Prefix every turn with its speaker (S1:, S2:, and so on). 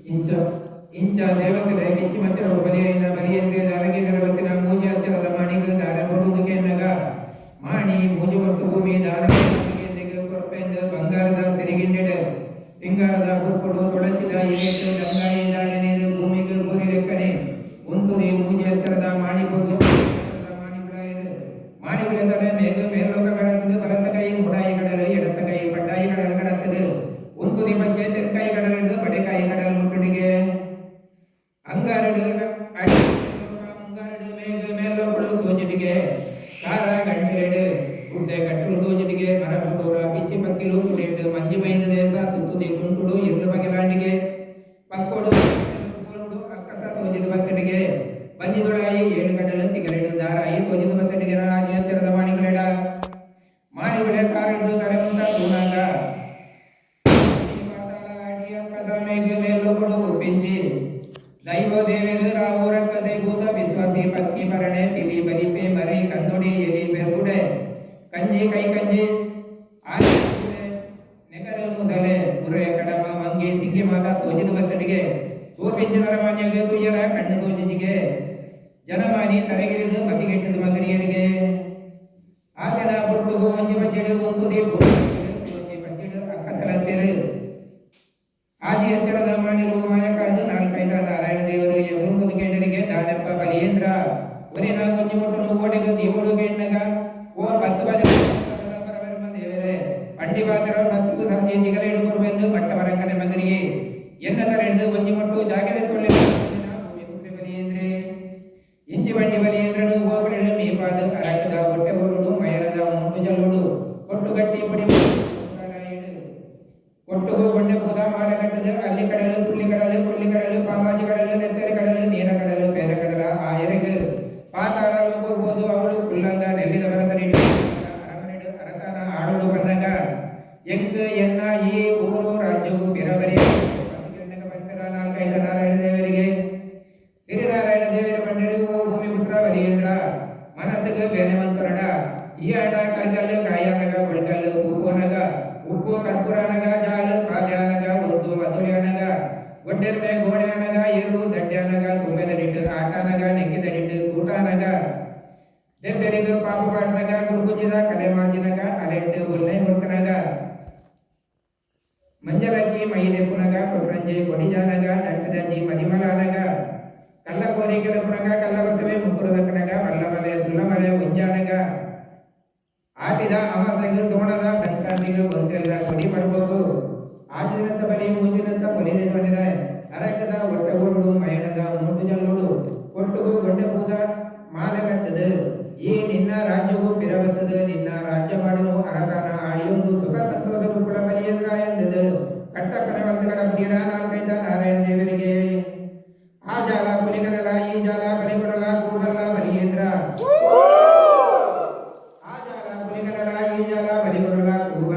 S1: ಇಂಚ ಇಂಚ ದೇವತೆಗಳ ಕಿಚ್ಚಿ ಮಚ್ಚರ ಬಲಿಯಿಂದ ಬಲಿಯಂದ್ರೆ ದಾನಗೆ ನರವತ್ತಿನ ಮೂಜಿ ಅಚ್ಚರದ ಮಾಣಿಗೆ ದಾನ ಕೊಡುವುದಕ್ಕೆ ಎನ್ನಗ ಮಾಣಿ ಮೂಜಿ ಕೊಟ್ಟು ಭೂಮಿ ದಾನಗೆ ಕೊರಪೆಂದು ಬಂಗಾರದ ಸಿರಿಗಿಂಡೆಡು ತಿಂಗಾರದ ಹುರ್ಕೊಡು ತೊಳಚಿದ ಇರೇಟು ಗಂಗಾಯಿ ದಾನೆ ನೀರು ಭೂಮಿಗೆ ಊರಿ ಲೆಕ್ಕನೆ ಉಂತುದಿ ಮೂಜಿ ಅಚ್ಚರದ ಮಾಣಿಬೋದು மாணிவிலந்தன மேகு மேலோக கடந்தது வலத்த கை முடாய் கடல் இடத்த கை பட்டாய் கடல் கடந்தது உந்துதி மஞ்சை தெற்காய் கடல் எடுத்து படைக்காய் கடல் முட்டுடிಗೆ ಅಂಗಾರಡು ಅಡಿ ಅಂಗಾರಡು ಮೇಗು ಮೇಲೋಗಳು ತೋಜಿಡಿಗೆ ಕಾರ ಗಂಟೆಡು ಗುಡ್ಡೆ ಕಟ್ಟಲು ತೋಜಿಡಿಗೆ ಮರ ಪುಟ್ಟೂರ ಪಿಚ್ಚಿ ಪಕ್ಕಿಲು ಕುಡಿಯಡು ಮಂಜಿ ಮೈಂದ ದೇಶ ತುತ್ತುದಿ ಗುಂಟುಡು ಇರ್ಲು ಬಗೆಲಾಂಡಿಗೆ ಪಕ್ಕೋಡು ಕೋಲುಡು ಅಕ್ಕಸ ತೋಜಿದ ಬಕ್ಕಡಿಗೆ ಬಂಜಿದೊಳಾಯಿ ಏಳು ಕಡಲು ತಿಗರೆಡು ದಾರಾಯಿ ತೋಜಿದ ಬಕ್ಕಡಿಗೆ ರಾಜಿ ಹತ್ತಿರದ ಮಾಣಿಗಳೆಡ ಮಾಣಿಗಳೆ ಕಾರಿಡು ತಲೆ ಮುಂದ ತೂನಾಗ ಅಕ್ಕಸ ಮೇಘ ಮೇಲೋಗಳು ಉಪ್ಪಿಂಚಿ ದೈವ ದೇವರು ರಾವು ರಕ್ಕಸೆ ಭೂತ ವಿಶ್ವಾಸಿ ಪಕ್ಕಿ ಪರಣೆ ಪಿಲಿ ಬಲಿಪೆ ಮರಿ ಕಂದುಡಿ ಎಲಿ ಬೆರ್ಗುಡೆ ಕಂಜಿ ಕೈ ಕಂಜಿ ಆನೆ ನೆಗರು ಮುದಲೆ ಗುರೆ ಕಡಮ ಮಂಗಿ ಸಿಂಗಿ ಮಾತ ತೋಜಿದ ಬತ್ತಡಿಗೆ ತೂಪಿಂಚಿ ನರಮಾನ್ಯಗೆ ತುಯ್ಯರ ಕಣ್ಣು ತೋಜಿಜಿಗೆ ಜನಮಾನಿ ತಲೆಗಿರಿದು ಮತಿಗೆಟ್ಟದು ಮಗರಿಯರಿಗೆ ಆತನ ಬುರ್ದುಗು ಮಂಜಿ ಬಜ್ಜಿಡು ಒಂದುದಿ ಬಜ್ಜಿಡು ಅಕ್ಕಸಲತ್ತಿರು ಆಜಿ ಎಚ್ಚರದ ಮಾಡಿರುವ ಮಾಯಕಾದು ನಾಲ್ಕೈದ ನಾರಾಯಣ ದೇವರು ಎದುರು ಮುದುಗೆಂಡರಿಗೆ ದಾನಪ್ಪ ಬಲಿಯೇಂದ್ರ ಊರಿನ ಕೊಂಜಿ ಮುಟ್ಟನು ಓಡಿದು ದೇವುಡು ಗೆಣ್ಣಗ ಓ 10 ಬದಿ ಪರಬ್ರಹ್ಮ ದೇವರೇ ಪಂಡಿವಾದರ ಸತ್ತುಕು ಸಂಜೆ ತಿಗಲೇಡು ಕೊರುವೆಂದು ಪಟ್ಟವರಂಗನೆ ಮಗನಿಗೆ ಎನ್ನತರ ಹಿಡಿದು ಕೊಂಜಿ ಮುಟ್ಟು ಜಾಗದ ತೊಳ್ಳೆ ಭೂಮಿ ಪುತ್ರಿ ಬಲಿಯೇಂದ್ರೆ ಇಂಚಿ ಬಂಡಿ ಬಲಿಯೇಂದ್ರನು ಗೋಪಡಿಡು ಮೀಪಾದ ಅರಕದ ಹೊಟ್ಟೆ ಓಡುಡು ಮಯಣದ ಮುಂಟು ಜಲ್ಲುಡು ಕೊಟ್ಟು ಗಟ್ಟಿ ಪುಡಿ ಒಟ್ಟುಗು ಗೊಂಡೆ ಪೂದ ಮಾಲಗಟ್ಟದು ಅಲ್ಲಿ ಕಡಲು ಸುಳ್ಳಿ ಕಡಲು ಕೊಲ್ಲಿ ಕಡಲು ಪಾಮಾಜಿ ಕಡಲು ನೆತ್ತರಿ ಕಡಲು ನೀರ ಕಡಲು ಬೇರೆ ಕಡಲ ಆಯರೆಗೆ ಪಾತಾಳ ಹೋಗಬಹುದು ಅವಳು ಕುಲ್ಲಂದ ನೆಲ್ಲಿದ ಭರತನಿಡು ಅರಮನೆಡು ಅರತಾನ ಆಡೋಡು ಬಂದಾಗ ಎಂಕ್ ಎನ್ನ ಈ ಊರು ರಾಜ್ಯವು ಬಿರಬರಿ ಪಂಚರ ನಾಲ್ಕೈದ ನಾರಾಯಣ ದೇವರಿಗೆ ಸಿರಿನಾರಾಯಣ ದೇವರ ಬಂಡರಿಗೂ ಭೂಮಿ ಪುತ್ರ ಬಲಿಯೇಂದ್ರ ಮನಸ್ಸಿಗೆ ಬೇನೆವಂತರಡ ಈ ಅಡ ಕರ್ಗಲ್ಲು ಕಾಯಾನಗ ಬಳ್ಗಲ್ಲು ಉಪ್ಪೋನಗ ಉಪ್ಪು ಕರ್ಪೂರನಗ ಜಾಲು ಕಾದ್ಯಾನಗ ಉರ್ದು ಮಧುಳ್ಯಾನಗ ಒಡ್ಡೆರ್ಮೆ ಗೋಡ್ಯಾನಗ ಏರು ದಡ್ಡ್ಯಾನಗ ತುಂಬೆದಡಿಟ್ಟು ಆಟಾನಗ ನೆಕ್ಕಿದಡಿಟ್ಟು ಕೂಟಾನಗ ದೆಬ್ಬೆರಿಗು ಪಾಪು ಪಾಟ್ನಗ ಗುರುಗುಜಿದ ಕಲೆಮಾಜಿನಗ ಅಲೆಟ್ಟು ಉಲ್ಲೆ ಮುರ್ಕನಗ ಮಂಜಲಕ್ಕಿ ಮೈದೆಪ್ಪುನಗ ಕೊಟ್ರಂಜೆ ಕೊಡಿಜಾನಗ ದಂಟದಜಿ ಮದಿಮಲಾನಗ ಕಲ್ಲಕೋರಿ ಕೆಲಪುನಗ ಕಲ್ಲಬಸವೆ ಮುಕ್ಕುರದಕ್ಕನಗ ಮಲ್ಲಮಲೆ ಸುಲ್ಲಮಲೆ ಉಂಜಾನಗ ಆಟಿದ ಅಮಾಸೆಗೆ ಸೋಣದ ಸಂಕ್ರಾಂತಿಗೆ ಬಂದಿರದ ಕೊಡಿ ಪಡಬಹುದು ಆಜಿನಂತ ಬಲಿ ಮುಂದಿನಂತ ಬಲಿದೆ ಬಂದಿರ ಅರಕದ ಹೊಟ್ಟೆ ಓಡುಡು ಮಯಣದ ಮೂಟು ಜಲ್ಲೋಡು ಕೊಟ್ಟುಗು ಗೊಂಡೆ ಪೂದ ಮಾಲೆಗಟ್ಟದು ಈ ನಿನ್ನ ರಾಜ್ಯಗೂ ಪಿರಬತ್ತದು ನಿನ್ನ ರಾಜ್ಯ ಮಾಡಲು ಅರಕಾನ ಆಳಿಯೊಂದು ಸುಖ ಸಂತೋಷ ರೂಪುಳ ಬಲಿಯೇಂದ್ರ ಎಂದದು ಕಟ್ಟಪ್ಪನ ವಲ್ದಗಡ ಪ್ರಿಯರ ನಾಲ್ಕೈದ ನಾರಾಯಣ ದೇವರಿಗೆ ಆ ಜಾಲ ಪುಲಿಗರಲ ಈ ಜಾಲ ಬಲಿಗೊಡಲ ಕೂಗಲ್ಲ ಬಲಿಯೇಂದ್ರ ಬಲಿಗೊರಲ ಕೂಗ